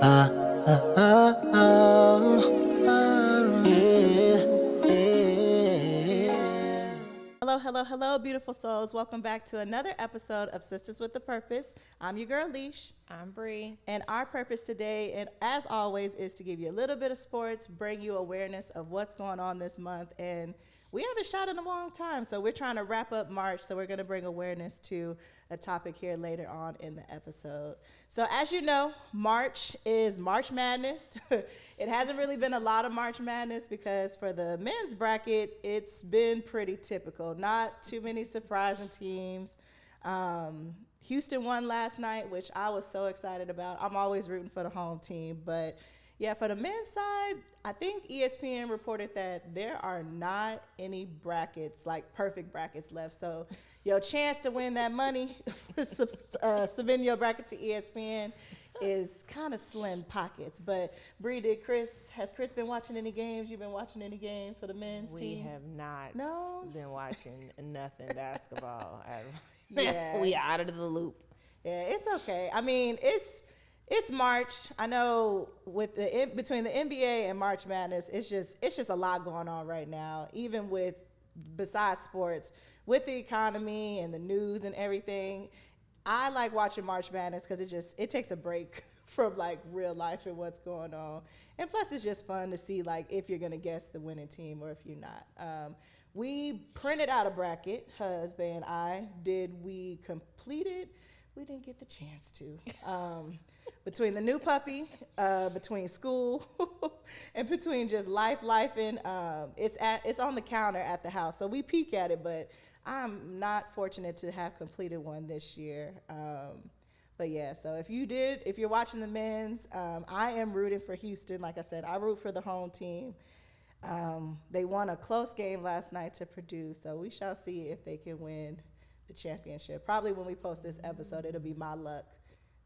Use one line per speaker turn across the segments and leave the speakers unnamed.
Hello, hello, hello, beautiful souls. Welcome back to another episode of Sisters with a Purpose. I'm your girl, Leash.
I'm Bree.
And our purpose today, and as always, is to give you a little bit of sports, bring you awareness of what's going on this month. And we haven't shot in a long time, so we're trying to wrap up March, so we're going to bring awareness to a topic here later on in the episode. So as you know, March is March Madness. It hasn't really been a lot of March Madness because for the men's bracket, it's been pretty typical. Not too many surprising teams. Houston won last night, which I was so excited about. I'm always rooting for the home team, but yeah, for the men's side, I think ESPN reported that there are not any brackets, like perfect brackets left. So your chance to win that money for submitting your bracket to ESPN is kind of slim pockets. But Bree, has Chris been watching any games? You've been watching any games for the men's team?
We have not been watching nothing basketball.
Yeah.
We out of the loop.
Yeah, it's okay. I mean, it's March. I know with between the NBA and March Madness, it's just a lot going on right now. Even besides sports, with the economy and the news and everything, I like watching March Madness because it takes a break from like real life and what's going on. And plus, it's just fun to see like if you're gonna guess the winning team or if you're not. We printed out a bracket. Husband and I did. We completed. We didn't get the chance to. Between the new puppy, between school, and between just life, and it's on the counter at the house. So we peek at it, but I'm not fortunate to have completed one this year. But yeah, so if you're watching the men's, I am rooting for Houston. Like I said, I root for the home team. They won a close game last night to Purdue, so we shall see if they can win the championship. Probably when we post this episode, it'll be my luck.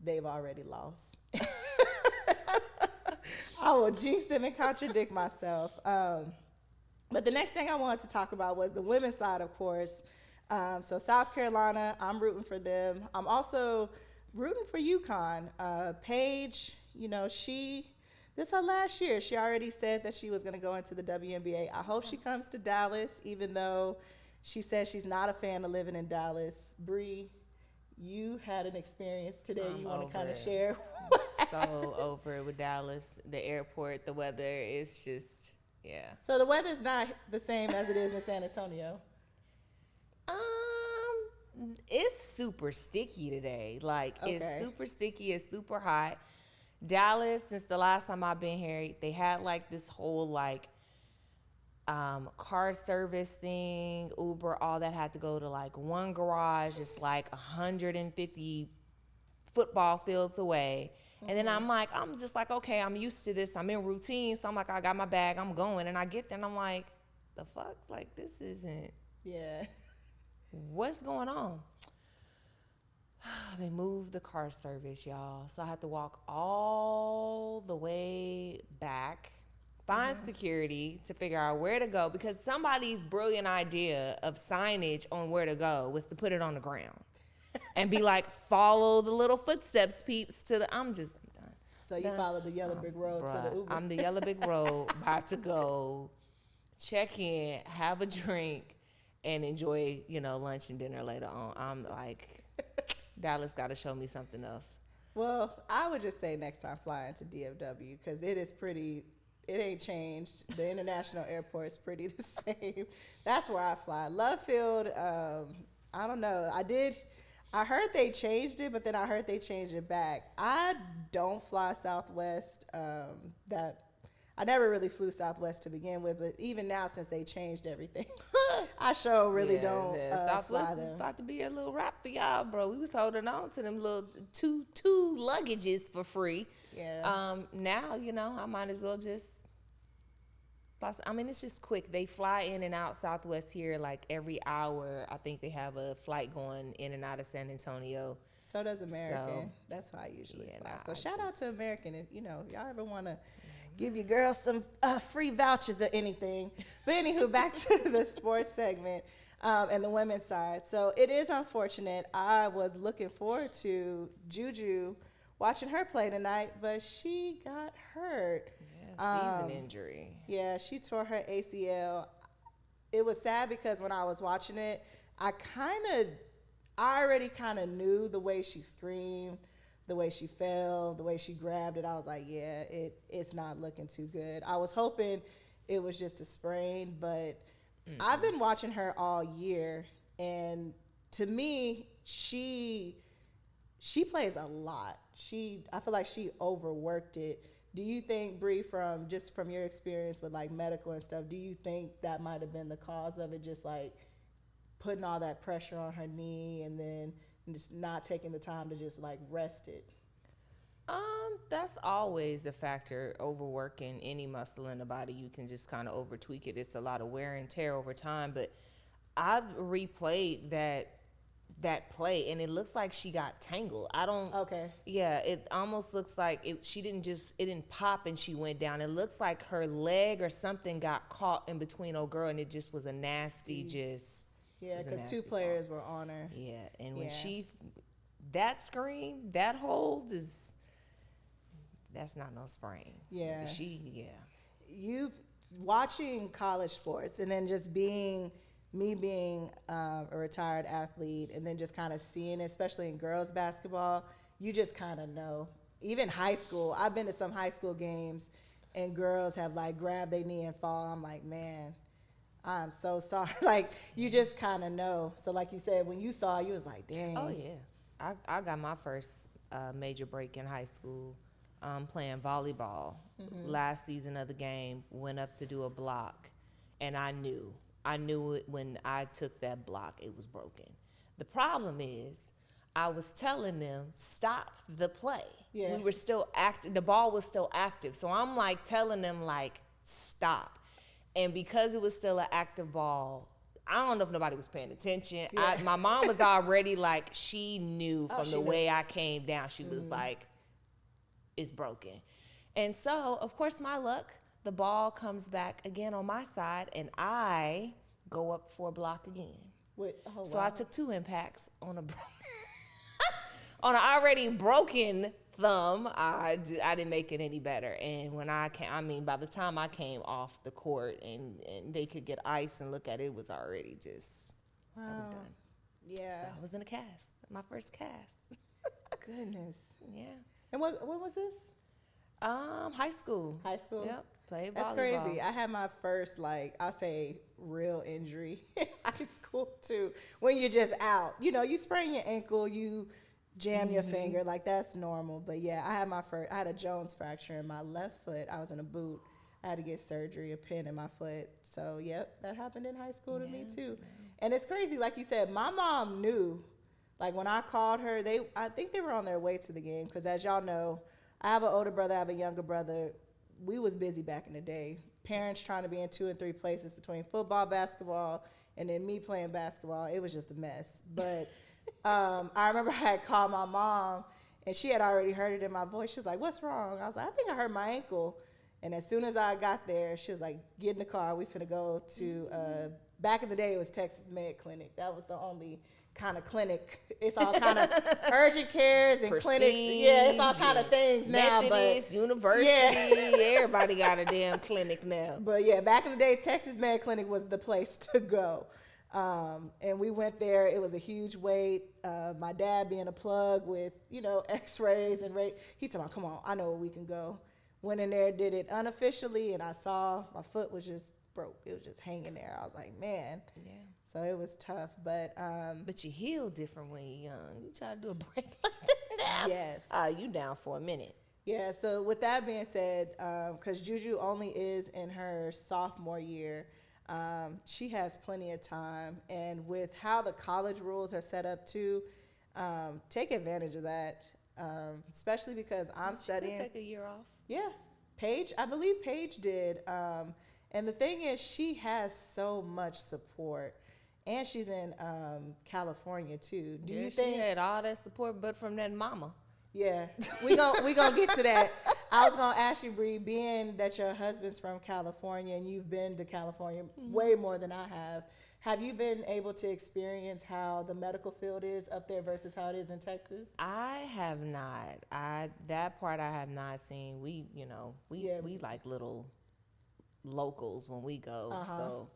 They've already lost. I will jinx them and contradict myself. But the next thing I wanted to talk about was the women's side, of course. So South Carolina, I'm rooting for them. I'm also rooting for UConn. Paige, this is her last year. She already said that she was going to go into the WNBA. I hope she comes to Dallas, even though she says she's not a fan of living in Dallas. Bree, you had an experience today you want to kind of share?
So over it with Dallas. The airport, the weather, it's just, yeah.
So the weather's not the same as it is in San Antonio?
It's super sticky today. Like,
okay.
It's super sticky. It's super hot. Dallas, since the last time I've been here, they had, like, this whole, like, car service thing, Uber, all that had to go to like one garage. It's like 150 football fields away. Mm-hmm. And then I'm just like, okay, I'm used to this. I'm in routine. So I'm like, I got my bag, I'm going. And I get there and I'm like, the fuck? Like, this isn't.
Yeah.
What's going on? They moved the car service, y'all. So I had to walk all the way back. Find security to figure out where to go because somebody's brilliant idea of signage on where to go was to put it on the ground and be like, follow the little footsteps, peeps, I'm done.
So you followed the yellow brick road to the Uber.
I'm the yellow brick road, about to go check in, have a drink, and enjoy, lunch and dinner later on. I'm like, Dallas got to show me something else.
Well, I would just say next time fly into DFW because it ain't changed. The international airport's pretty the same. That's where I fly. Love Field, I don't know. I heard they changed it, but then I heard they changed it back. I don't fly Southwest. I never really flew Southwest to begin with, but even now since they changed everything, I sure really don't
Southwest
fly them.
Is about to be a little wrap for y'all, bro. We was holding on to them little two luggages for free.
Yeah.
Now, I might as well just. I mean, it's just quick. They fly in and out Southwest here like every hour. I think they have a flight going in and out of San Antonio.
So does American. That's how I usually fly. So shout out to American if y'all ever want to give your girls some free vouchers or anything. But anywho, back to the sports segment and the women's side. So it is unfortunate. I was looking forward to Juju watching her play tonight, but she got hurt.
Yeah, season injury.
Yeah, she tore her ACL. It was sad because when I was watching it, I already kind of knew the way she screamed, the way she fell, the way she grabbed it. I was like, yeah, it's not looking too good. I was hoping it was just a sprain, but I've been watching her all year, and to me, she plays a lot. I feel like she overworked it. Do you think, Bree, from your experience with like medical and stuff, do you think that might have been the cause of it, just like putting all that pressure on her knee and then just not taking the time to just like rest it?
That's always a factor. Overworking any muscle in the body, you can just kind of over tweak it. It's a lot of wear and tear over time. But I've replayed that play, and it looks like she got tangled.
Okay.
Yeah, it almost looks like it didn't pop and she went down. It looks like her leg or something got caught in between old girl, and it just was a nasty
Yeah, because two players were on her.
Yeah, and when that scream, that hold that's not no sprain.
Yeah.
You've
watching college sports, and then just being a retired athlete, and then just kind of seeing it, especially in girls basketball, you just kind of know. Even high school, I've been to some high school games, and girls have like grabbed their knee and fall. I'm like, man, I'm so sorry. Like, you just kind of know. So like you said, when you saw it, you was like, dang.
Oh yeah, I got my first major break in high school playing volleyball. Last season of the game, went up to do a block, and I knew it when I took that block, it was broken. The problem is, I was telling them, stop the play.
Yeah.
We were still active. The ball was still active. So I'm like telling them, like, stop. And because it was still an active ball, I don't know if nobody was paying attention.
Yeah.
My mom was already like, she knew from the way I came down. She was like, it's broken. And so, of course, my luck, the ball comes back again on my side, and I go up for a block again. So I took 2 impacts on on an already broken thumb. I didn't make it any better. And when I came, by the time I came off the court and they could get ice and look at it, it was already just, I was done.
Yeah.
So I was in a cast, my first cast.
Goodness.
Yeah.
And what was this?
High school.
High school?
Yep. Played volleyball.
That's crazy. I had my first, like, I'll say real injury in high school too. When you're just out. You know, you sprain your ankle, you jam your finger, like that's normal. But yeah, I had a Jones fracture in my left foot. I was in a boot. I had to get surgery, a pin in my foot. So yep, that happened in high school to me too. And it's crazy, like you said, my mom knew. Like when I called her, I think they were on their way to the game, because as y'all know, I have an older brother, I have a younger brother. We was busy back in the day. Parents trying to be in 2 and 3 places between football, basketball, and then me playing basketball. It was just a mess. But I remember I had called my mom, and she had already heard it in my voice. She was like, "What's wrong?" I was like, "I think I hurt my ankle." And as soon as I got there, she was like, "Get in the car. We finna go to." Back in the day, it was Texas Med Clinic. That was the only kind of clinic. It's all kind of urgent cares and clinics. Yeah, it's all kind of things now.
Methodist,
but
university, everybody got a damn clinic now.
But yeah, back in the day, Texas Med Clinic was the place to go. And we went there. It was a huge wait. My dad being a plug with, x-rays and he told me, "Come on, I know where we can go." Went in there, did it unofficially, and I saw my foot was just broke. It was just hanging there. I was like, man. Yeah. So it was tough, but
you heal different when you're young. You try to do a break like that now.
Yes.
You down for a minute.
Yeah. So with that being said, because Juju only is in her sophomore year, she has plenty of time, and with how the college rules are set up too, take advantage of that. Especially because I'm studying.
Take a year off.
Yeah, I believe Paige did. And the thing is, she has so much support. And she's in California too. Do you think
she had all that support, but from that mama?
Yeah, we gonna get to that. I was gonna ask you, Bree, being that your husband's from California and you've been to California way more than I Have you been able to experience how the medical field is up there versus how it is in Texas?
I have not. That part I have not seen. We, you know, we like little locals when we go. So,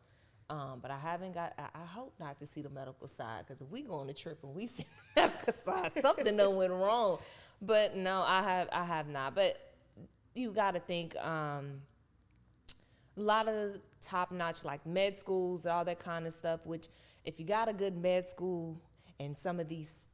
but I haven't got. I hope not to see the medical side, because if we go on a trip and we see the medical side, something done went wrong. But no, I have not. But you got to think. A lot of top-notch like med schools, all that kind of stuff, which if you got a good med school and some of these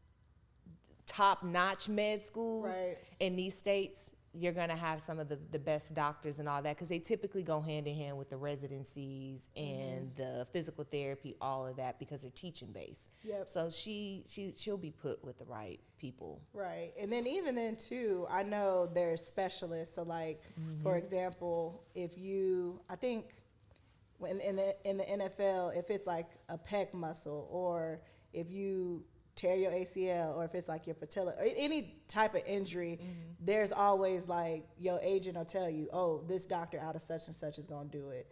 top-notch med schools in these states, you're going to have some of the best doctors and all that, because they typically go hand in hand with the residencies and the physical therapy, all of that, because they're teaching based. So she'll be put with the right people.
Right. And then even then too, I know there's specialists. So like, for example, if you, I think when in the NFL, if it's like a pec muscle, or if you tear your ACL, or if it's like your patella, or any type of injury, there's always like your agent will tell you, oh, this doctor out of such and such is going to do it.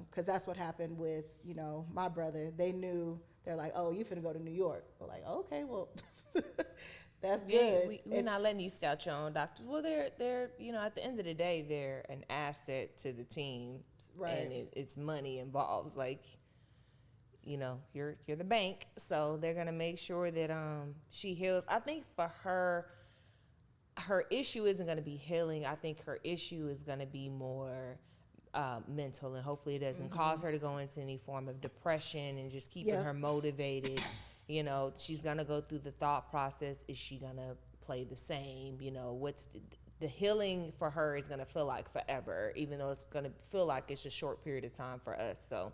Because that's what happened with, you know, my brother. They knew, they're like, oh, you finna go to New York. We're like, okay, well, that's good.
We're not letting you scout your own doctors. Well, they're you know, at the end of the day, they're an asset to the team, and it's money involved. Like, you know, you're the bank, so they're gonna make sure that she heals. I think for her issue isn't gonna be healing. I think her issue is gonna be more mental, and hopefully it doesn't cause her to go into any form of depression, and just keeping her motivated. You know, she's gonna go through the thought process. Is she gonna play the same? You know, what's the healing for her is gonna feel like forever, even though it's gonna feel like it's a short period of time for us. So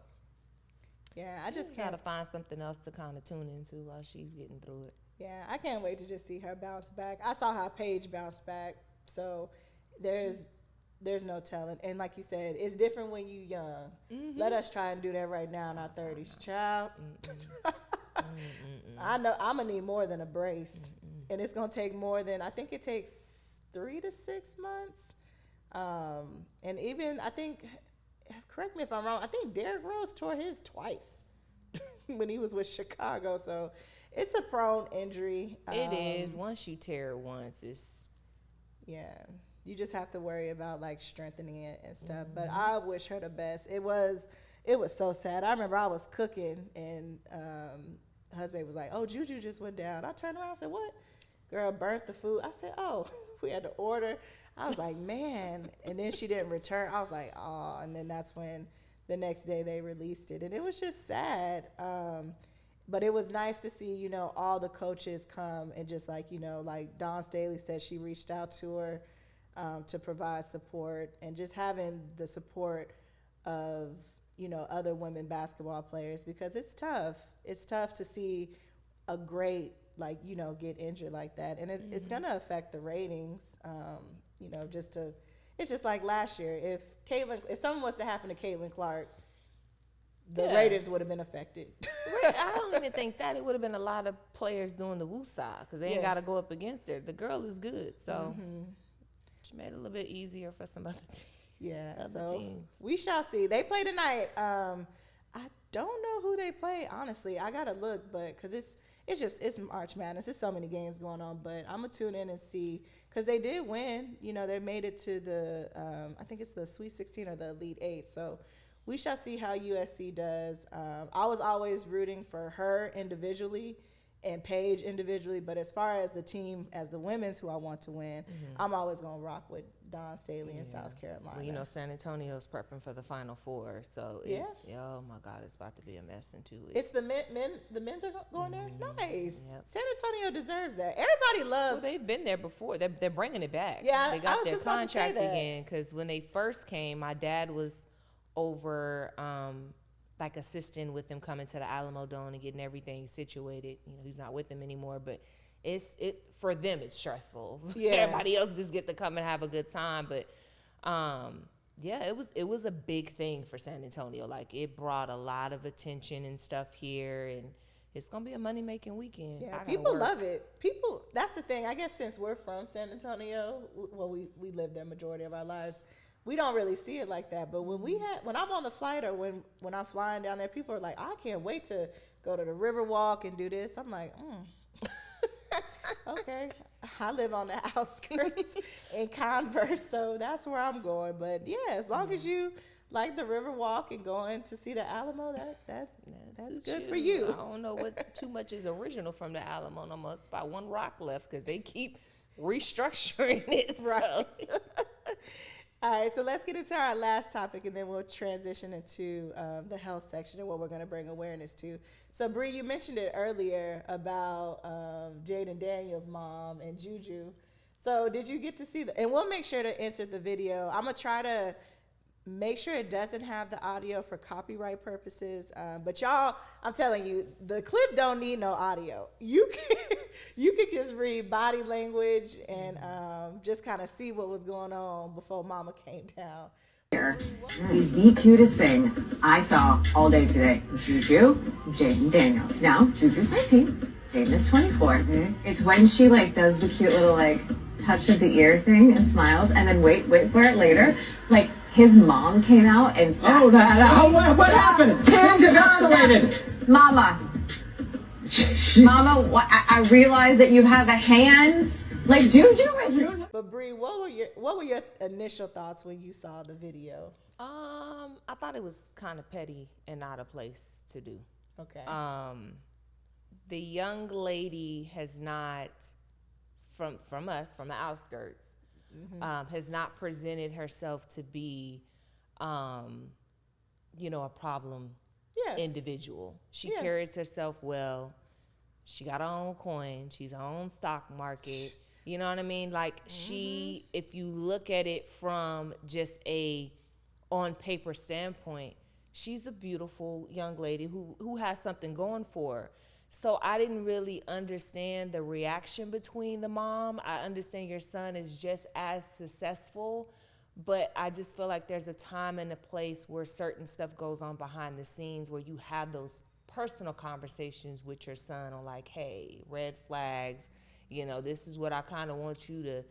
yeah, I just
gotta find something else to kind of tune into while she's getting through it.
Yeah, I can't wait to just see her bounce back. I saw how Paige bounced back, so there's no telling. And like you said, it's different when you young. Let us try and do that right now in our 30s, child. I know I'm gonna need more than a brace, and it's gonna take more than, I think it takes 3 to 6 months. And even I think, correct me if I'm wrong, I think Derrick Rose tore his twice when he was with Chicago. So it's a prone injury.
It is. Once you tear it once, it's
you just have to worry about like strengthening it and stuff. But I wish her the best. It was so sad. I remember I was cooking, and husband was like, oh, Juju just went down. I turned around and said, what? Girl, burnt the food. I said, oh, we had to order. I was like, man. And then she didn't return. I was like, oh. And then that's when the next day they released it. And it was just sad. But it was nice to see, you know, all the coaches come and just like, you know, like Dawn Staley said, she reached out to her to provide support, and just having the support of, you know, other women basketball players, because it's tough. It's tough to see a great, like, you know, get injured like that. And it's going to affect the ratings, you know, it's just like last year. If something was to happen to Caitlin Clark, the ratings would have been affected.
I don't even think that. It would have been a lot of players doing the woosah, because they ain't got to go up against her. The girl is good, so she made it a little bit easier for some other teams.
Yeah, so we shall see. They play tonight. I don't know who they play, honestly. I gotta look, but because it's March Madness. There's so many games going on, but I'm gonna tune in and see, because they did win. You know, they made it to the I think it's the Sweet 16 or the Elite 8. So we shall see how USC does. I was always rooting for her individually and Paige individually, but as far as the team, as the women's who I want to win, I'm always gonna rock with Dawn Staley in South Carolina.
Well, you know, San Antonio's prepping for the Final Four, so oh my God, it's about to be a mess in 2 weeks.
It's the men's are going there. Nice. Yep. San Antonio deserves that. Everybody loves.
Well, they've been there before. They're bringing it back.
Yeah,
they got their
just about to say
contract
that.
again, because when they first came, my dad was over like assisting with them coming to the Alamo Dome and getting everything situated. You know, he's not with them anymore, but for them it's stressful.
Yeah.
Everybody else just get to come and have a good time, but it was a big thing for San Antonio. Like, it brought a lot of attention and stuff here, and it's gonna be a money making weekend.
Yeah, people love it. That's the thing. I guess since we're from San Antonio, well, we lived there majority of our lives. we don't really see it like that. But when I'm on the flight or when I'm flying down there, people are like, I can't wait to go to the river walk and do this. I'm like, okay. I live on the outskirts in Converse, so that's where I'm going. But yeah, as long as you like the river walk and going to see the Alamo, that's good for you.
I don't know what too much is original from the Alamo no more. It's about one rock left because they keep restructuring it.
Right. So. All right, so let's get into our last topic, and then we'll transition into the health section and what we're going to bring awareness to. So, Bree, you mentioned it earlier about Jayden Daniels' mom and Juju. So, did you get to see and we'll make sure to insert the video. I'm going to try to make sure it doesn't have the audio for copyright purposes. But y'all, I'm telling you, the clip don't need no audio. You can just read body language and just kind of see what was going on before Mama came down.
He's the cutest thing I saw all day today. Juju&Jayden Daniels. Now, Juju's 19, Jayden is 24. Mm-hmm. It's when she does the cute little touch of the ear thing and smiles, and then wait for it later. His mom came out and said,
what happened? Things have escalated.
Mama, I realize that you have a hand. Juju is.
But Bree, what were your initial thoughts when you saw the video?
I thought it was kind of petty and not a place to do.
Okay.
The young lady has not, from the outskirts, has not presented herself to be, a problem individual. She carries herself well. She got her own coin. She's her own stock market. You know what I mean? She, if you look at it from just a on paper standpoint, she's a beautiful young lady who has something going for her. So I didn't really understand the reaction between the mom. I understand your son is just as successful, but I just feel like there's a time and a place where certain stuff goes on behind the scenes where you have those personal conversations with your son on hey, red flags, this is what I kind of want you to,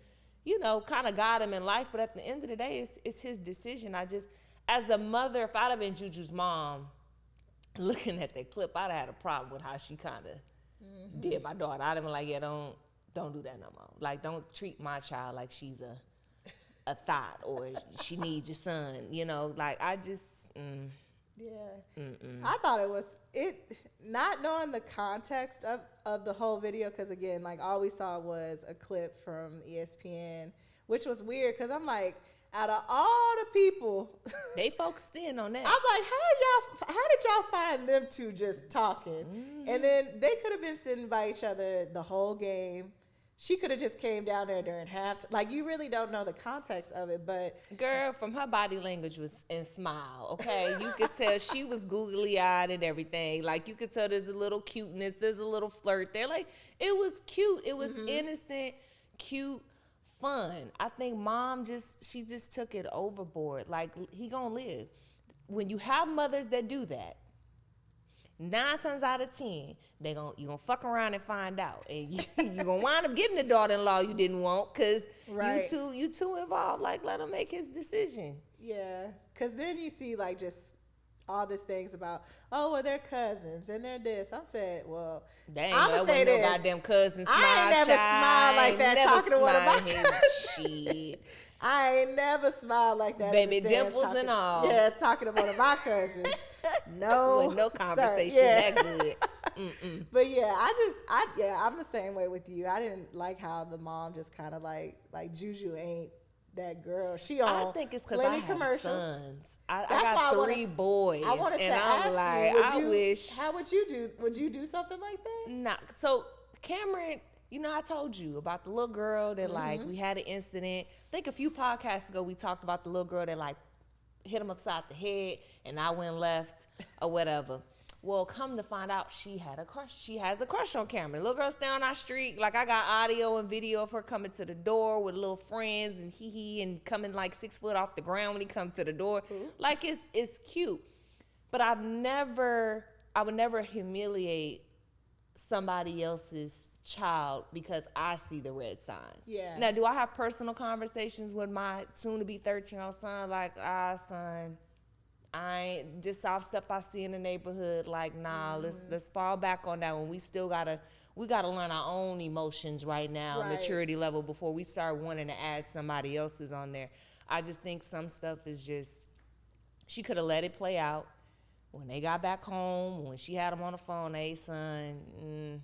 kind of guide him in life. But at the end of the day, it's his decision. As a mother, if I'd have been Juju's mom, looking at that clip, I'd have had a problem with how she kind of did my daughter. I'd have been like, yeah, don't do that no more. Don't treat my child like she's a thought or she needs your son. I just.
Yeah. I thought not knowing the context of the whole video, because again, all we saw was a clip from ESPN, which was weird because I'm like, out of all the people,
they focused in on that.
I'm like, how did y'all find them two just talking? And then they could have been sitting by each other the whole game. She could have just came down there during halftime. You really don't know the context of it, but
girl, from her body language and smile, okay, you could tell she was googly eyed and everything. You could tell there's a little cuteness, there's a little flirt there. It was cute, it was innocent, cute. Fun. I think mom she just took it overboard. He gonna live. When you have mothers that do that, 9 times out of 10, you gonna fuck around and find out, and you gonna wind up getting the daughter-in-law you didn't want because you too involved. Let him make his decision.
Yeah, because then you see just all these things about, they're cousins and they're this. I'm saying, well,
dang,
I'm gonna say this.
No goddamn cousin smile.
I ain't never smiled like that talking to one of my cousins.
Shit.
I ain't never smiled like that.
Baby dimples and all.
Yeah, talking to one of my cousins. No,
with no conversation that good.
But yeah, I'm the same way with you. I didn't like how the mom just kind of like Juju ain't that girl. She on
I think it's because I have
commercials.
Sons. I got 3 boys.
I wanted
and
to
I'm
ask you,
wish.
How would you do? Would you do something like that?
Nah. So Cameron, I told you about the little girl that we had an incident. I think a few podcasts ago we talked about the little girl that hit him upside the head and I went left or whatever. Well, come to find out, she had a crush. She has a crush on Cameron. The little girl stay on our street. I got audio and video of her coming to the door with little friends and and coming 6 foot off the ground when he comes to the door. It's cute. But I would never humiliate somebody else's child because I see the red signs.
Yeah.
Now, do I have personal conversations with my soon-to-be 13-year-old son? Like, son, I ain't this soft stuff I see in the neighborhood. Like, nah, let's fall back on that one. We still gotta learn our own emotions right now, maturity level, before we start wanting to add somebody else's on there. I just think some stuff is just, she could have let it play out. When they got back home, when she had him on the phone, hey, son,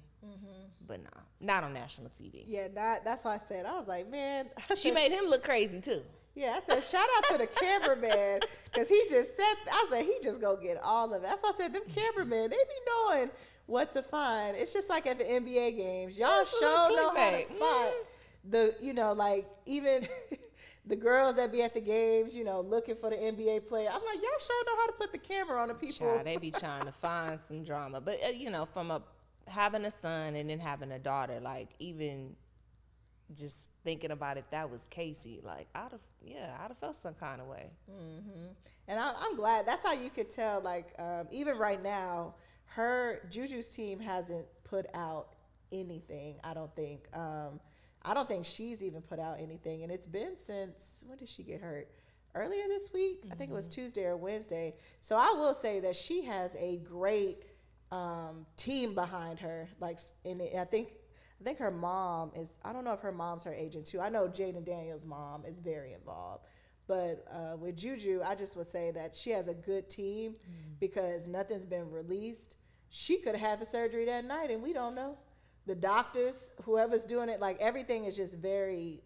but nah, not on national TV.
Yeah, that's why I said, I was like, man.
She made him look crazy, too.
Yeah, I said, shout out to the cameraman, because he just said, I said, he just go get all of it. That's why I said, them cameramen, they be knowing what to find. It's just like at the NBA games. Y'all sure know how to spot the, like, even the girls that be at the games, looking for the NBA player. I'm like, y'all sure know how to put the camera on the people.
Child, they be trying to find some drama. But, from having a son and then having a daughter, like, even just thinking about if that was Casey, like, I'd have felt some kind of way.
And I'm glad. That's how you could tell, like, even right now, Juju's team hasn't put out anything, I don't think. I don't think she's even put out anything. And it's been since, when did she get hurt? Earlier this week? I think it was Tuesday or Wednesday. So I will say that she has a great team behind her. Like, I think her mom is, I don't know if her mom's her agent too. I know Jayden Daniels' mom is very involved. But with Juju, I just would say that she has a good team because nothing's been released. She could have had the surgery that night and we don't know. The doctors, whoever's doing it, like, everything is just very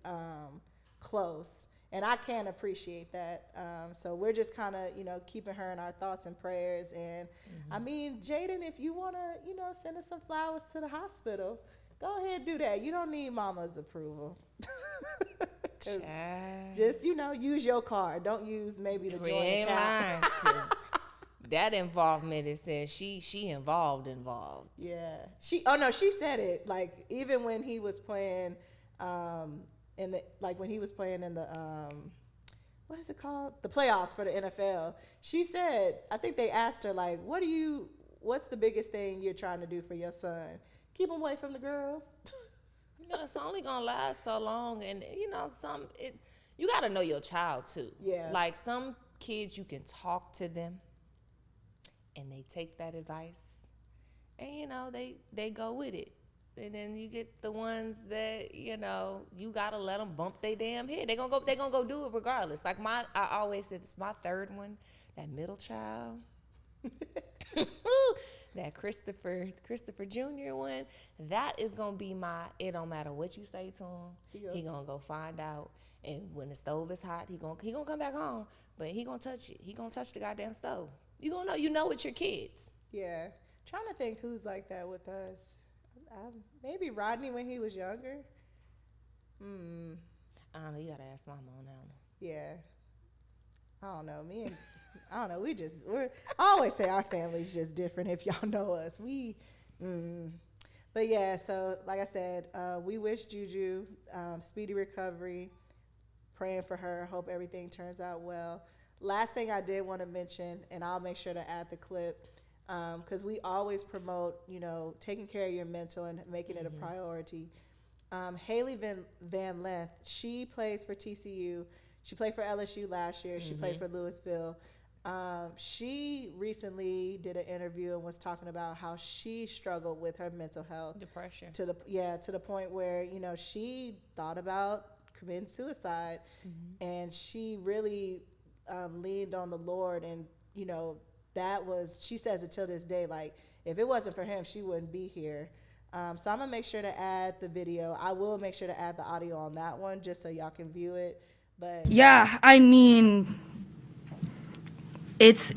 close. And I can appreciate that. So we're just kind of, keeping her in our thoughts and prayers. And I mean, Jayden, if you want to, send us some flowers to the hospital, go ahead and do that. You don't need mama's approval. Just, use your card. Don't use maybe the joint account.
That involvement is saying she involved.
Yeah. She said it. Like, even when he was playing in the what is it called? The playoffs for the NFL. She said, I think they asked her, like, what's the biggest thing you're trying to do for your son? Keep him away from the girls.
It's only gonna last so long, and you gotta know your child too.
Yeah.
Like, some kids, you can talk to them, and they take that advice, and they go with it. And then you get the ones that you gotta let them bump their damn head. They gonna go do it regardless. Like, I always said, it's my third one, that middle child. That Christopher Jr. one, that is gonna be it don't matter what you say to him, he gonna go find out. And when the stove is hot, he gonna come back home, but he gonna touch it. He gonna touch the goddamn stove. You gonna know with your kids.
Yeah. Trying to think who's like that with us. Maybe Rodney when he was younger.
I don't know. You gotta ask Mama on that one.
Yeah. I don't know. I don't know. I always say our family's just different if y'all know us. But yeah, so like I said, we wish Juju speedy recovery, praying for her, hope everything turns out well. Last thing I did want to mention, and I'll make sure to add the clip, because we always promote, taking care of your mental and making it a priority. Haley Van Lent, she plays for TCU. She played for LSU last year. She played for Louisville. She recently did an interview and was talking about how she struggled with her mental health,
depression,
to the point where she thought about committing suicide, and she really leaned on the Lord, and that was, she says, until this day, like, if it wasn't for him, she wouldn't be here. So I'm gonna make sure to add the video. I will make sure to add the audio on that one just so y'all can view it. But
yeah, I mean, it's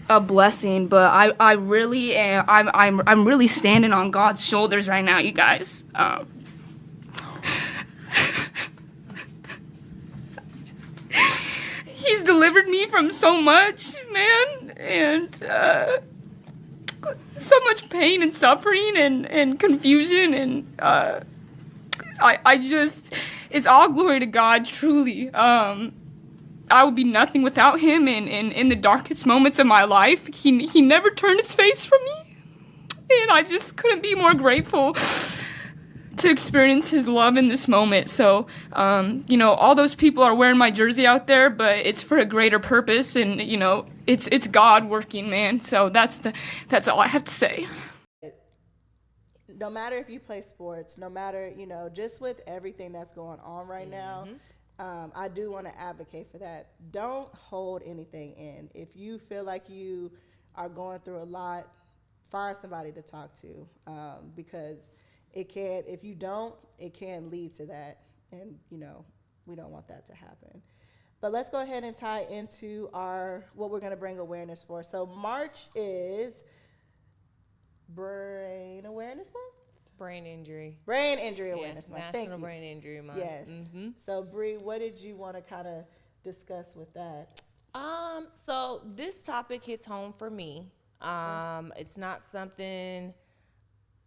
a blessing, but I really am, I'm really standing on God's shoulders right now, you guys. He's delivered me from so much, man, and so much pain and suffering and confusion, and I just, it's all glory to God, truly. I would be nothing without him, and in the darkest moments of my life, he never turned his face from me, and I just couldn't be more grateful. to experience his love in this moment. So, you know, all those people are wearing my jersey out there, but it's for a greater purpose, and you know, it's God working, man. So that's all I have to say.
No matter if you play sports, no matter, you know, just with everything that's going on right now, I do want to advocate for that. Don't hold anything in. If you feel like you are going through a lot, find somebody to talk to, because it can, if you don't, it can lead to that. And, you know, we don't want that to happen. But let's go ahead and tie into what we're going to bring awareness for. So March is Brain Awareness Month?
Brain injury.
Brain Injury Awareness Month. Thank
National
you.
Brain Injury Month.
Yes. So Bree, what did you want to kind of discuss with that?
So this topic hits home for me. It's not something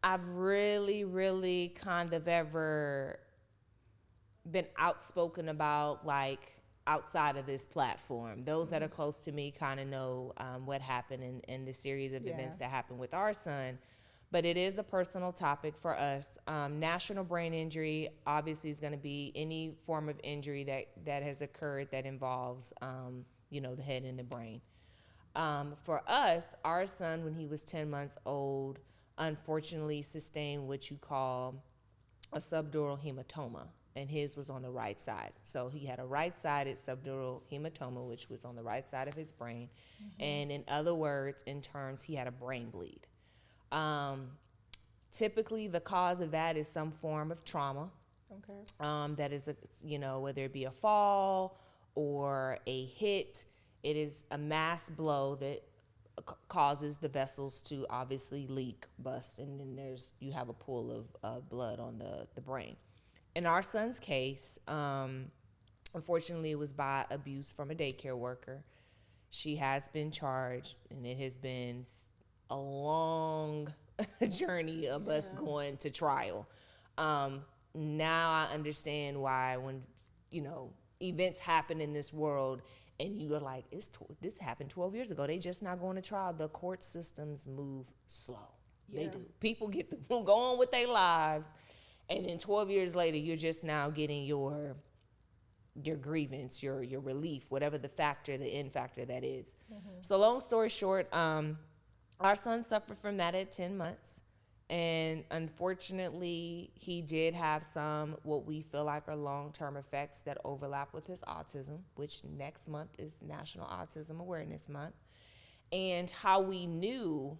I've really kind of ever been outspoken about, like outside of this platform. Those that are close to me kind of know what happened in the series of events that happened with our son. But it is a personal topic for us. National Brain Injury obviously is going to be any form of injury that has occurred that involves, you know, the head and the brain. For us, our son, when he was 10 months old, unfortunately sustained what you call a subdural hematoma, and his was on the right side. So he had a right-sided subdural hematoma, which was on the right side of his brain. And in other words, in terms, he had a brain bleed. Typically, the cause of that is some form of trauma.
Okay.
That is, you know, whether it be a fall or a hit, it is a mass blow that causes the vessels to obviously leak, bust, and then you have a pool of blood on the brain. In our son's case, unfortunately, it was by abuse from a daycare worker. She has been charged, and it has been a long journey of us going to trial. Now I understand why when, you know, events happen in this world and you are like, this happened 12 years ago. They just not going to trial. The court systems move slow. They do. People get to go on with their lives. And then 12 years later, you're just now getting your grievance, your relief, whatever the end factor that is. So long story short, our son suffered from that at 10 months. And unfortunately, he did have some what we feel like are long-term effects that overlap with his autism, which next month is National Autism Awareness Month. And how we knew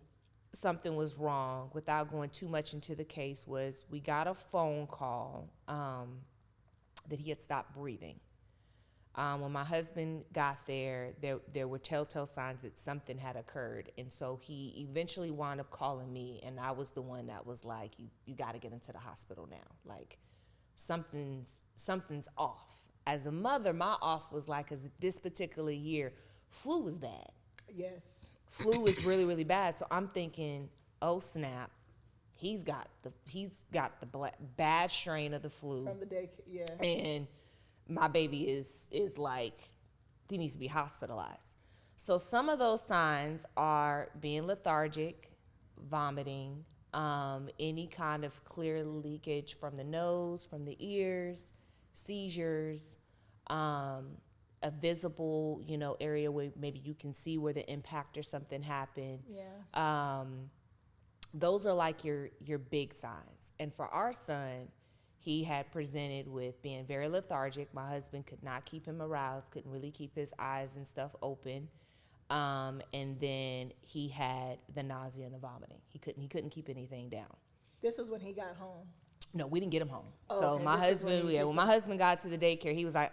something was wrong, without going too much into the case, was we got a phone call that he had stopped breathing. When my husband got there were telltale signs that something had occurred. And so he eventually wound up calling me, and I was the one that was like, you got to get into the hospital now. Like, something's off. As a mother, my off was like, because this particular year, flu was bad.
Yes.
Flu is really, really bad. So I'm thinking, oh snap, he's got the bad strain of the flu.
From the daycare, yeah.
And my baby is like, he needs to be hospitalized. So some of those signs are being lethargic, vomiting, any kind of clear leakage from the nose, from the ears, seizures, a visible, you know, area where maybe you can see where the impact or something happened.
Yeah.
Those are like your big signs. And for our son, he had presented with being very lethargic. My husband could not keep him aroused, couldn't really keep his eyes and stuff open. And then he had the nausea and the vomiting. He couldn't keep anything down.
This was when he got home.
No, we didn't get him home.
Oh,
so
okay.
my
This is when
husband, when my husband got to the daycare, he was like,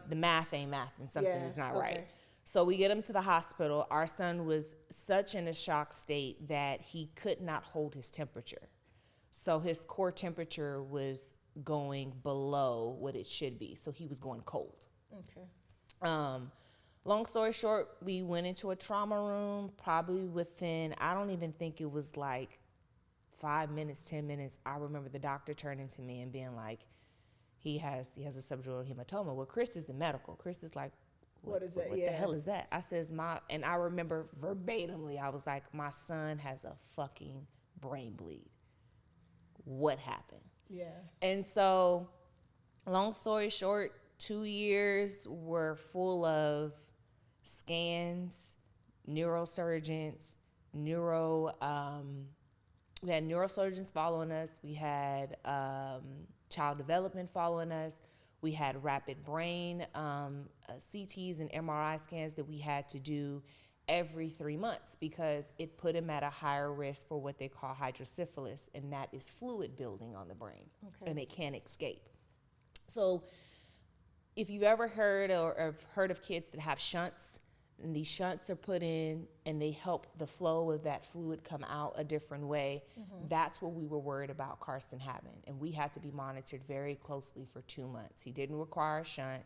the math ain't math and something is not right. So we get him to the hospital. Our son was such in a shock state that he could not hold his temperature. So his core temperature was going below what it should be. So he was going cold.
Okay.
Long story short, we went into a trauma room probably within, I don't even think it was like 5 minutes, 10 minutes. I remember the doctor turning to me and being like, he has a subdural hematoma. Well, Chris is in medical. Chris is like, what is that? What the hell is that? I says, and I remember verbatimly, I was like, my son has a fucking brain bleed. what happened.
Yeah.
And so, long story short, 2 years were full of scans, neurosurgeons, we had neurosurgeons following us. We had child development following us. We had rapid brain CTs and MRI scans that we had to do every 3 months because it put him at a higher risk for what they call hydrocephalus, and that is fluid building on the brain, and it can't escape. So if you've ever heard of kids that have shunts, and these shunts are put in and they help the flow of that fluid come out a different way, that's what we were worried about Karsten having. And we had to be monitored very closely for 2 months. He didn't require a shunt,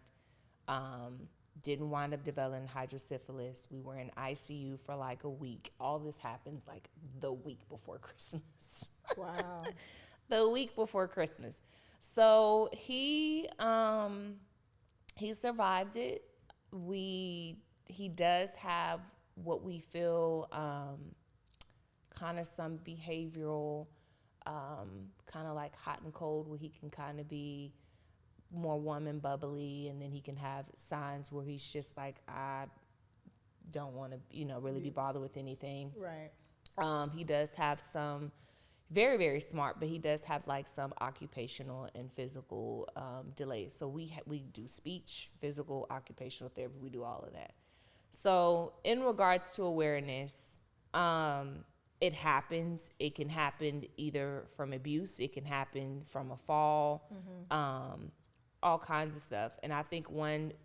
didn't wind up developing hydrocephalus. We were in ICU for like a week. All this happens like the week before Christmas.
Wow.
The week before Christmas. So he survived it. He does have what we feel kind of some behavioral, kind of like hot and cold, where he can kind of be more warm and bubbly, and then he can have signs where he's just like, I don't want to, really be bothered with anything.
Right.
He does have some, very, very smart, but he does have like some occupational and physical delays. So we do speech, physical, occupational therapy. We do all of that. So in regards to awareness, it happens. It can happen either from abuse. It can happen from a fall, all kinds of stuff. And I think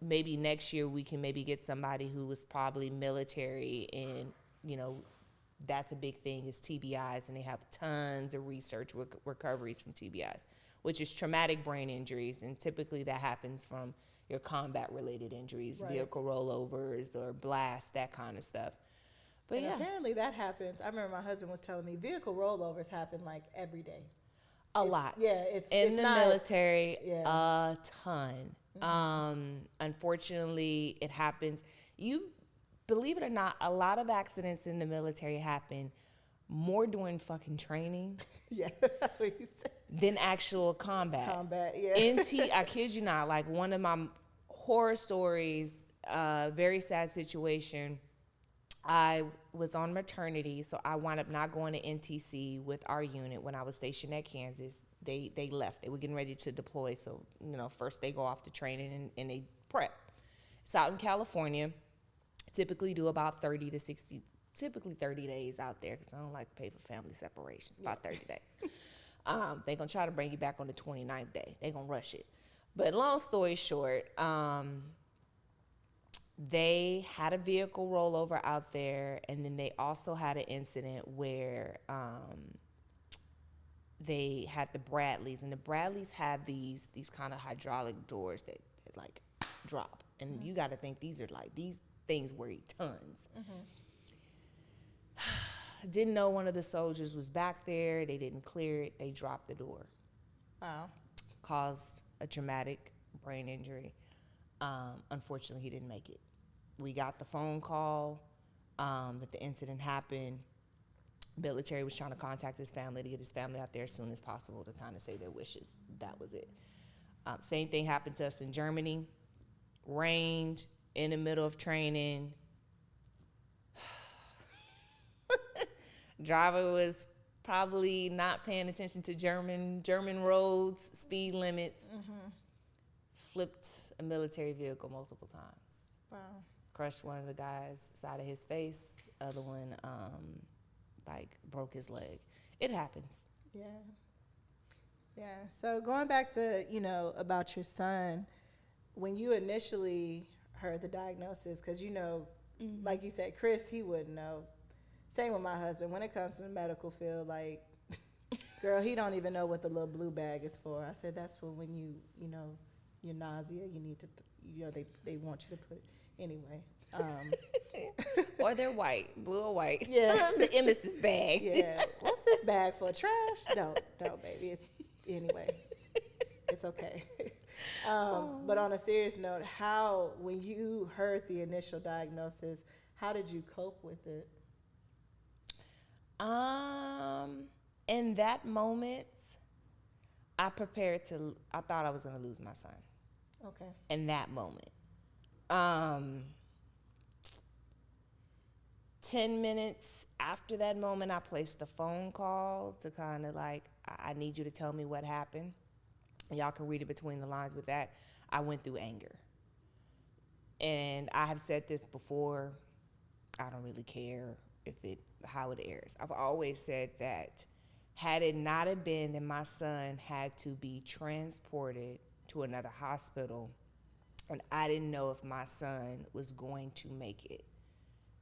maybe next year we can maybe get somebody who was probably military, and, that's a big thing is TBIs, and they have tons of research recoveries from TBIs, which is traumatic brain injuries. And typically that happens from your combat-related injuries,
right.
Vehicle rollovers or blasts, that kind of stuff. But
and apparently that happens. I remember my husband was telling me vehicle rollovers happen like every day.
A lot.
Yeah,
in the military,
yeah.
a ton. Unfortunately, it happens. You believe it or not, a lot of accidents in the military happen more during fucking training.
Yeah, that's what he said.
Than actual combat.
Yeah.
NT, I kid you not, like one of my horror stories, very sad situation. I was on maternity, so I wound up not going to NTC with our unit when I was stationed at Kansas. They left. They were getting ready to deploy, so first they go off to training and they prep. It's out in California. Typically do about 30 to 60, typically 30 days out there because I don't like to pay for family separations. About 30 days. They're going to try to bring you back on the 29th day. They're going to rush it. But long story short, they had a vehicle rollover out there, and then they also had an incident where they had the Bradleys, and the Bradleys have these kind of hydraulic doors that like drop, and you got to think these things weigh tons. Didn't know one of the soldiers was back there. They didn't clear it. They dropped the door.
Wow.
Caused a traumatic brain injury. Unfortunately, he didn't make it. We got the phone call that the incident happened. Military was trying to contact his family to get his family out there as soon as possible to kind of say their wishes. That was it. Same thing happened to us in Germany. Rained in the middle of training. Driver was probably not paying attention to German roads, speed limits. Flipped a military vehicle multiple times.
Wow.
Crushed one of the guys' side of his face. The other one, broke his leg. It happens.
Yeah. Yeah. So going back to, about your son, when you initially heard the diagnosis, because, like you said, Chris, he wouldn't know. Same with my husband. When it comes to the medical field, like, girl, he don't even know what the little blue bag is for. I said, that's for when your nausea, you need to, they want you to put it. Anyway.
Or they're white, blue or white.
Yeah.
The emesis bag.
Yeah. What's this bag for? Trash? No, baby. Anyway, it's okay. But on a serious note, when you heard the initial diagnosis, how did you cope with it?
In that moment, I thought I was going to lose my son.
Okay.
In that moment. 10 minutes after that moment, I placed the phone call to kind of like, I need you to tell me what happened. Y'all can read it between the lines with that. I went through anger. And I have said this before. I don't really care how it airs. I've always said that had it not have been that my son had to be transported to another hospital, and I didn't know if my son was going to make it,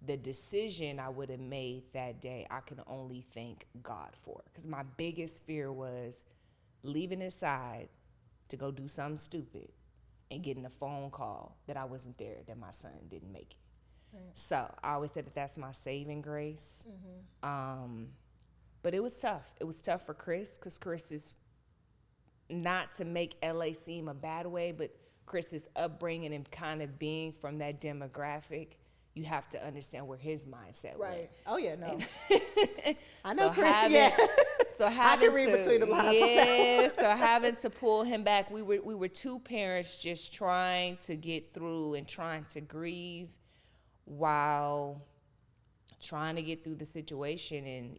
the decision I would have made that day, I can only thank God for. Because my biggest fear was leaving his side to go do something stupid and getting a phone call that I wasn't there, that my son didn't make it. Right. So I always said that that's my saving grace. But it was tough. It was tough for Chris, because Chris is, not to make LA seem a bad way, but Chris's upbringing and kind of being from that demographic, you have to understand where his mindset went.
Right. Oh yeah, no. I
So
know Chris.
So having
I can read between the lines.
Yeah. So having to pull him back, we were two parents just trying to get through and trying to grieve while trying to get through the situation. And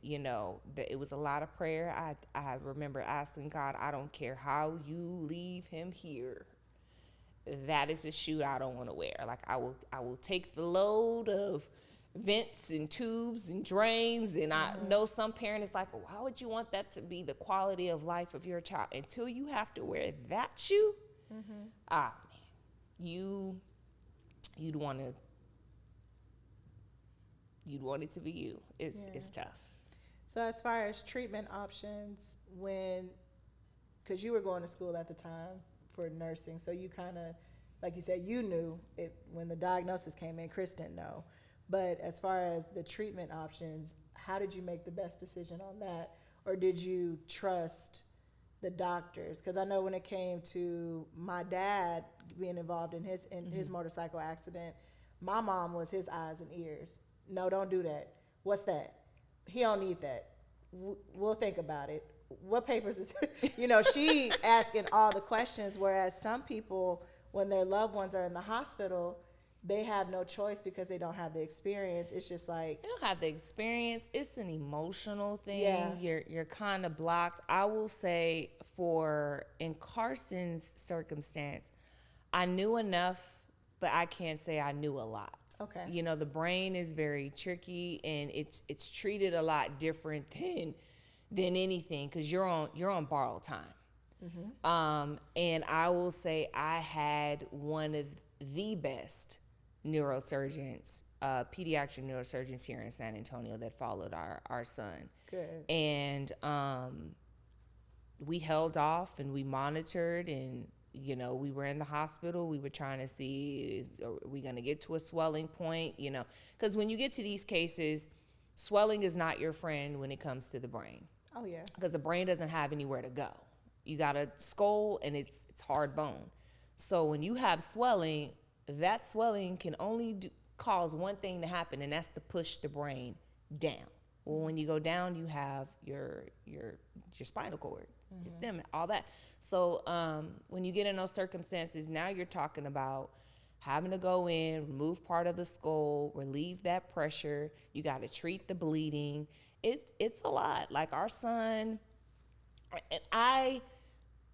it was a lot of prayer. I remember asking God, I don't care how you leave him here, that is a shoe I don't want to wear. Like I will take the load of vents and tubes and drains. And I know some parent is like, well, why would you want that to be the quality of life of your child until you have to wear that shoe? Man, you'd want it to be you. It's tough.
So as far as treatment options, because you were going to school at the time for nursing, so you kind of, like you said, you knew it when the diagnosis came in. Chris didn't know. But as far as the treatment options, how did you make the best decision on that? Or did you trust the doctors? Because I know when it came to my dad being involved in his motorcycle accident, my mom was his eyes and ears. No, don't do that. What's that? He don't need that. We'll think about it. What papers is she asking all the questions, whereas some people, when their loved ones are in the hospital, they have no choice because they don't have the experience. It's just like,
they don't have the experience. It's an emotional thing.
Yeah.
You're kind of blocked. I will say, in Carson's circumstance, I knew enough, but I can't say I knew a lot.
Okay.
The brain is very tricky, and it's treated a lot different than anything, because you're on borrowed time. And I will say I had one of the best neurosurgeons, pediatric neurosurgeons here in San Antonio that followed our son.
Good.
And we held off and we monitored, and we were in the hospital. We were trying to see, are we going to get to a swelling point? Because when you get to these cases, swelling is not your friend when it comes to the brain.
Oh yeah.
Because the brain doesn't have anywhere to go. You got a skull and it's hard bone. So when you have swelling, that swelling can only cause one thing to happen, and that's to push the brain down. Well, when you go down, you have your spinal cord, your stem, all that. So when you get in those circumstances, now you're talking about having to go in, remove part of the skull, relieve that pressure. You got to treat the bleeding. It's a lot. Like our son, and I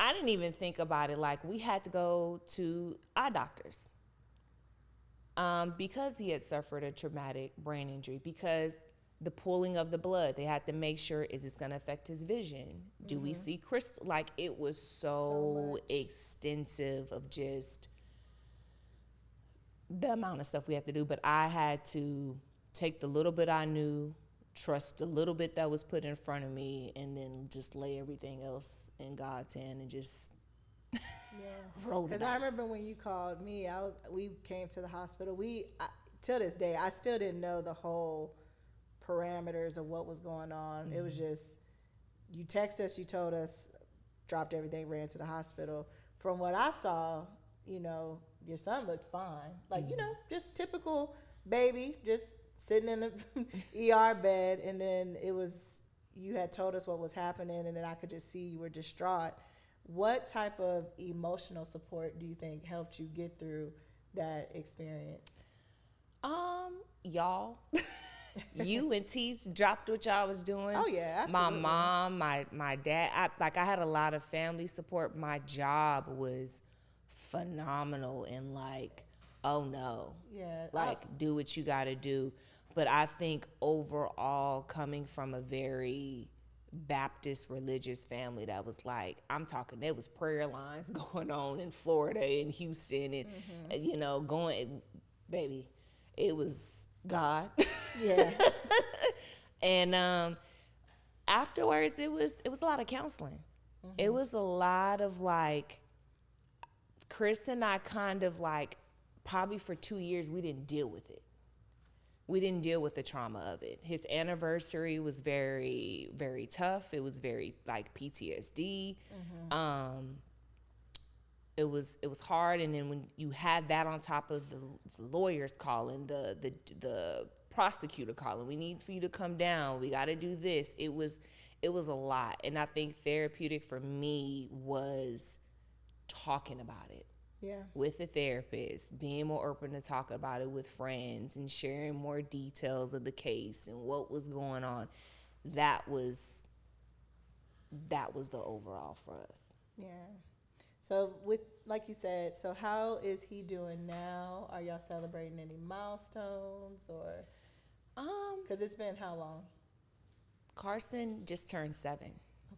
didn't even think about it. Like we had to go to eye doctors because he had suffered a traumatic brain injury, because the pulling of the blood, they had to make sure, is this going to affect his vision? Do we see crystal? Like it was so extensive of just the amount of stuff we had to do. But I had to take the little bit I knew, trust the little bit that was put in front of me, and then just lay everything else in God's hand and just roll the dice.
Because I remember when you called me, we came to the hospital. Till this day, I still didn't know the whole parameters of what was going on. It was just, you text us, you told us, dropped everything, ran to the hospital. From what I saw, your son looked fine. Like, just typical baby, just sitting in the ER bed. And then you had told us what was happening, and then I could just see you were distraught. What type of emotional support do you think helped you get through that experience?
Y'all, you and Teeth dropped what y'all was doing.
Oh, yeah,
My
absolutely.
mom, my dad. I had a lot of family support. My job was phenomenal and like, oh no,
Yeah,
like do what you got to do. But I think overall, coming from a very Baptist religious family that was like, I'm talking, there was prayer lines going on in Florida and Houston and, you know, baby, it was God.
yeah,
And afterwards, it was a lot of counseling. It was a lot of like, Chris and I kind of like, probably for 2 years, we didn't deal with it. We didn't deal with the trauma of it. His anniversary was very, very tough. It was very like PTSD. It was hard, and then when you had that on top of the lawyers calling, the prosecutor calling, we need for you to come down. We got to do this. It was a lot, and I think therapeutic for me was talking about it.
yeah,
With a therapist, being more open to talk about it with friends and sharing more details of the case and what was going on. That was the overall for us.
yeah. So with, like you said, so how is he doing now? Are y'all celebrating any milestones or, because it's been how long?
Carson just turned 7.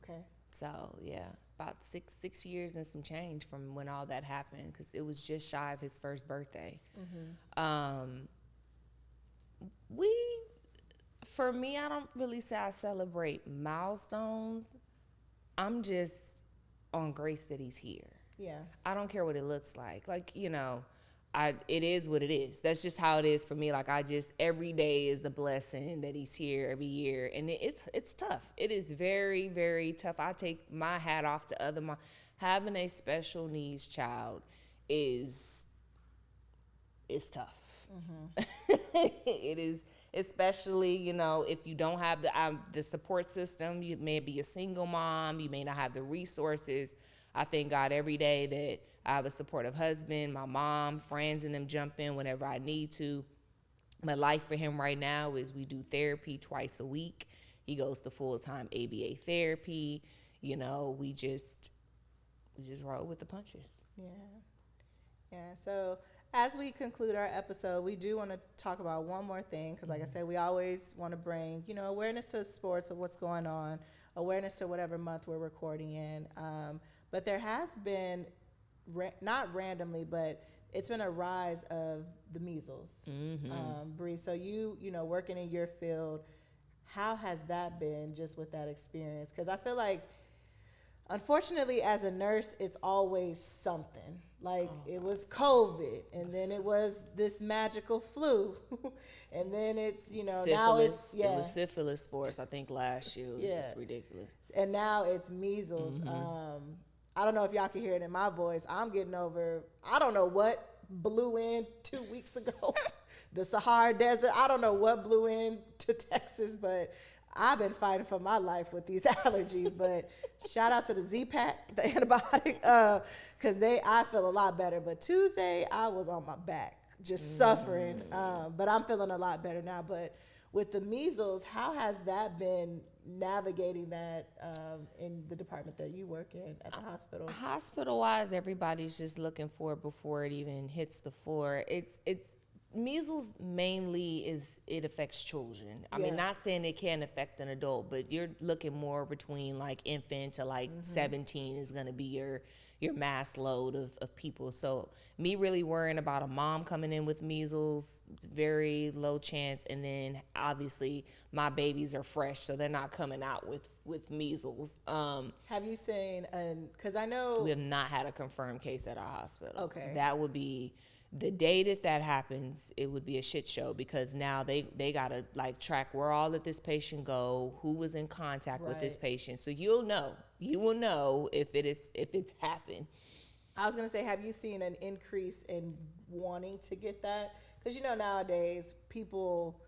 Okay.
So yeah, about six years and some change from when all that happened, because it was just shy of his first birthday. For me, I don't really say I celebrate milestones. I'm just on grace that he's here.
Yeah.
I don't care what it looks like. Like, you know, it is what it is. That's just how it is for me. Like, every day is a blessing that he's here every year. And it's tough. It is very, very tough. I take my hat off to other moms. Having a special needs child is tough. It is, especially, you know, if you don't have the support system. You may be a single mom. You may not have the resources. I thank God every day that I have a supportive husband, my mom, friends, and them jump in whenever I need to. My life for him right now is we do therapy twice a week. He goes to full-time ABA therapy. You know, we just roll with the punches.
Yeah. Yeah. So as we conclude our episode, we do want to talk about one more thing, because like I said, we always want to bring, you know, awareness to sports of what's going on, awareness to whatever month we're recording in. But there has been, not randomly, but it's been a rise of the measles. Bree, so you know, working in your field, how has that been just with that experience? Because I feel like, unfortunately, as a nurse, it's always something. Like, it was COVID, and then it was this magical flu, and then it's, you know,
syphilis.
now it's,
It was syphilis for us, I think, last year. It was just ridiculous.
And now it's measles. I don't know if y'all can hear it in my voice. I'm getting over, I don't know what blew in 2 weeks ago. The Sahara Desert. I don't know what blew in to Texas, but I've been fighting for my life with these allergies. But shout out to the Z-Pack, the antibiotic, because I feel a lot better. But Tuesday, I was on my back, just suffering. But I'm feeling a lot better now. But with the measles, how has that been navigating that in the department that you work in at the hospital?
Hospital-wise, everybody's just looking for it before it even hits the floor. It's measles mainly it affects children. I mean, not saying it can't affect an adult, but you're looking more between like infant to like 17 is going to be your mass load of people. So me really worrying about a mom coming in with measles, very low chance. And then obviously my babies are fresh, so they're not coming out with measles.
Have you seen, because I know
we have not had a confirmed case at our hospital.
Okay.
That would be, the day that happens, it would be a shit show, because now they gotta like track where all of this patient go, who was in contact with this patient. So you will know if it's happened.
I was gonna say, have you seen an increase in wanting to get that? Because you know, nowadays people,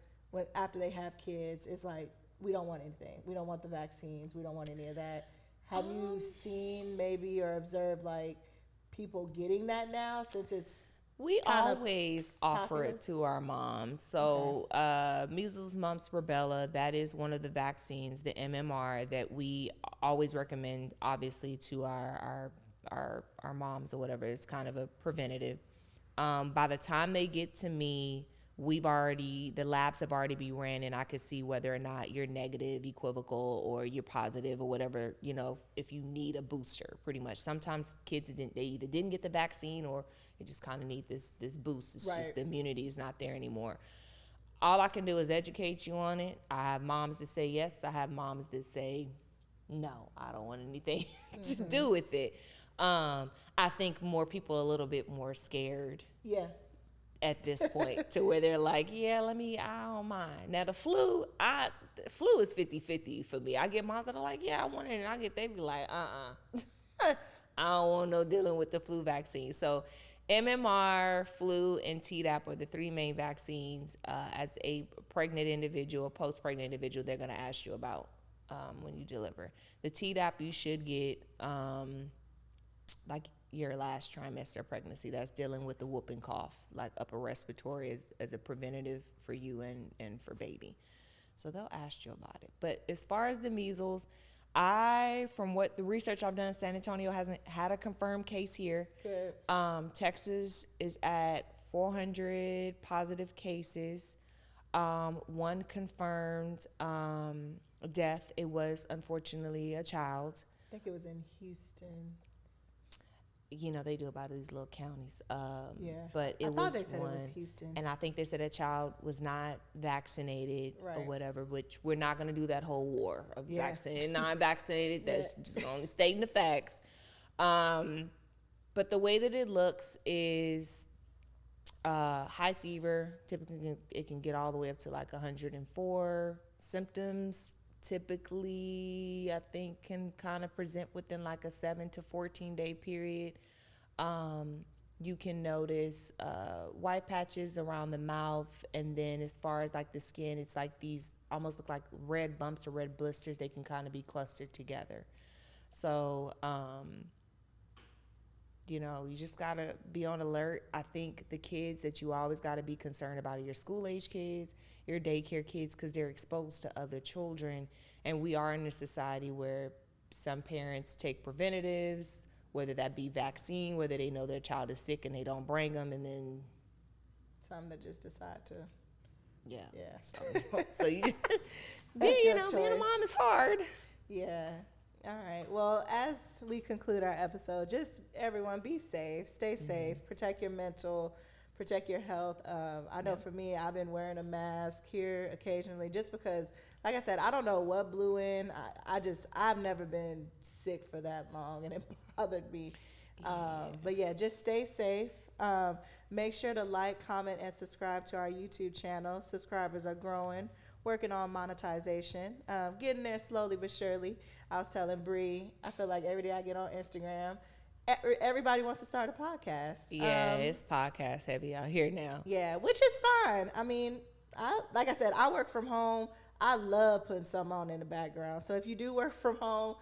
after they have kids, it's like, we don't want anything. We don't want the vaccines. We don't want any of that. Have you seen maybe or observed like people getting that now since it's
We
kind of
always offer
popular?
it to our moms. So, measles, mumps, rubella, that is one of the vaccines, the MMR, that we always recommend, obviously, to our moms or whatever. It's kind of a preventative. By the time they get to me, the labs have already been ran, and I could see whether or not you're negative, equivocal, or you're positive, or whatever, if you need a booster, pretty much. Sometimes kids, they either didn't get the vaccine or you just kind of need this boost. It's just the immunity is not there anymore. All I can do is educate you on it. I have moms that say yes. I have moms that say, no, I don't want anything to do with it. I think more people are a little bit more scared.
Yeah.
At this point, to where they're like, yeah, I don't mind. Now the flu is 50-50 for me. I get moms that are like, yeah, I want it, and they be like, I don't want no dealing with the flu vaccine. So MMR, flu, and Tdap are the three main vaccines. As a pregnant individual, post-pregnant individual, they're gonna ask you about when you deliver. The Tdap you should get like your last trimester of pregnancy. That's dealing with the whooping cough, like upper respiratory, as a preventative for you and for baby. So they'll ask you about it. But as far as the measles, from what the research I've done, San Antonio hasn't had a confirmed case here.
Good.
Texas is at 400 positive cases. One confirmed death. It was unfortunately a child.
I think it was in Houston.
They do about these little counties.
Yeah.
But
I
it
thought
was
they said
one,
it was Houston.
and I think they said a child was not vaccinated or
Right.
whatever, which we're not going to do that whole war of
Yeah.
vaccinated, non-vaccinated. That's just only stating the facts. But the way that it looks is high fever. Typically, it can get all the way up to like 104. Symptoms typically, I think, can kind of present within like a 7 to 14 day period. You can notice white patches around the mouth, and then as far as like the skin, it's like these almost look like red bumps or red blisters. They can kind of be clustered together. So you just gotta be on alert. I think the kids that you always gotta be concerned about are your school age kids, your daycare kids, because they're exposed to other children. And we are in a society where some parents take preventatives, whether that be vaccine, whether they know their child is sick and they don't bring them, and then
Some that just decide to.
yeah.
Yeah.
So you just,
That's your
being a
choice.
mom is hard.
Yeah. All right. Well, as we conclude our episode, just everyone be safe, stay safe, protect your mental, protect your health. I know for me, I've been wearing a mask here occasionally just because, like I said, I don't know what blew in. I've never been sick for that long, and it bothered me. But yeah, just stay safe. Make sure to like, comment, and subscribe to our YouTube channel. Subscribers are growing. Working on monetization, getting there slowly but surely. I was telling Bree, I feel like every day I get on Instagram, everybody wants to start a podcast.
Yeah, it's podcast heavy out here now.
Yeah, which is fine. I mean, like I said, I work from home. I love putting something on in the background. So if you do work from home,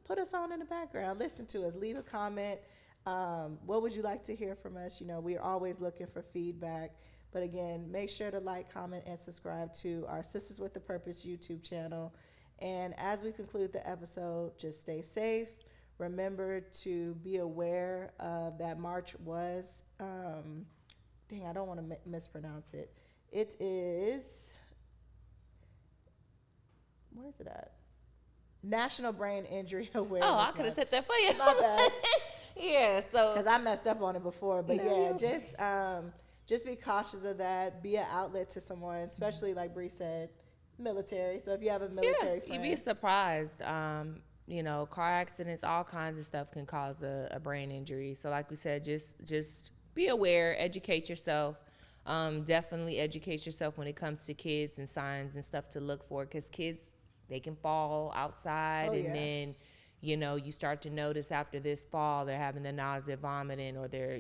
put us on in the background. Listen to us. Leave a comment. What would you like to hear from us? We're always looking for feedback. But again, make sure to like, comment, and subscribe to our Sistahs with a Purpose YouTube channel. And as we conclude the episode, just stay safe. Remember to be aware of that March was, I don't want to mispronounce it. It is, where is it at? National Brain Injury Awareness.
Oh, I could have said that for you.
My bad.
Yeah, so.
Because I messed up on it before. But
No.
yeah, just be cautious of that. Be an outlet to someone, especially like Bree said, military. So if you have a military friend.
You'd be surprised. Car accidents, all kinds of stuff can cause a brain injury. So like we said, just be aware, educate yourself. Definitely educate yourself when it comes to kids and signs and stuff to look for, because kids, they can fall outside, and then you start to notice after this fall they're having the nausea, vomiting, or they're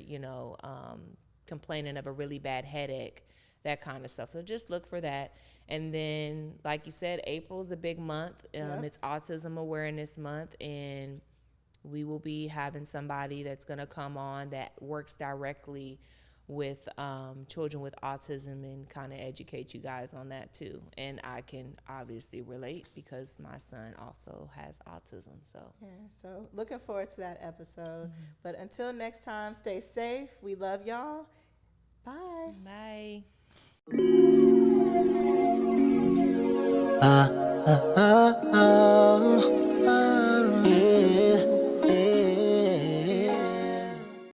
complaining of a really bad headache. that kind of stuff. So just look for that. And then, like you said, April's a big month. It's Autism Awareness Month, and we will be having somebody that's going to come on that works directly with children with autism and kind of educate you guys on that too. And I can obviously relate because my son also has autism.
So looking forward to that episode. But until next time, stay safe. We love y'all. Bye.
Bye.
Yeah.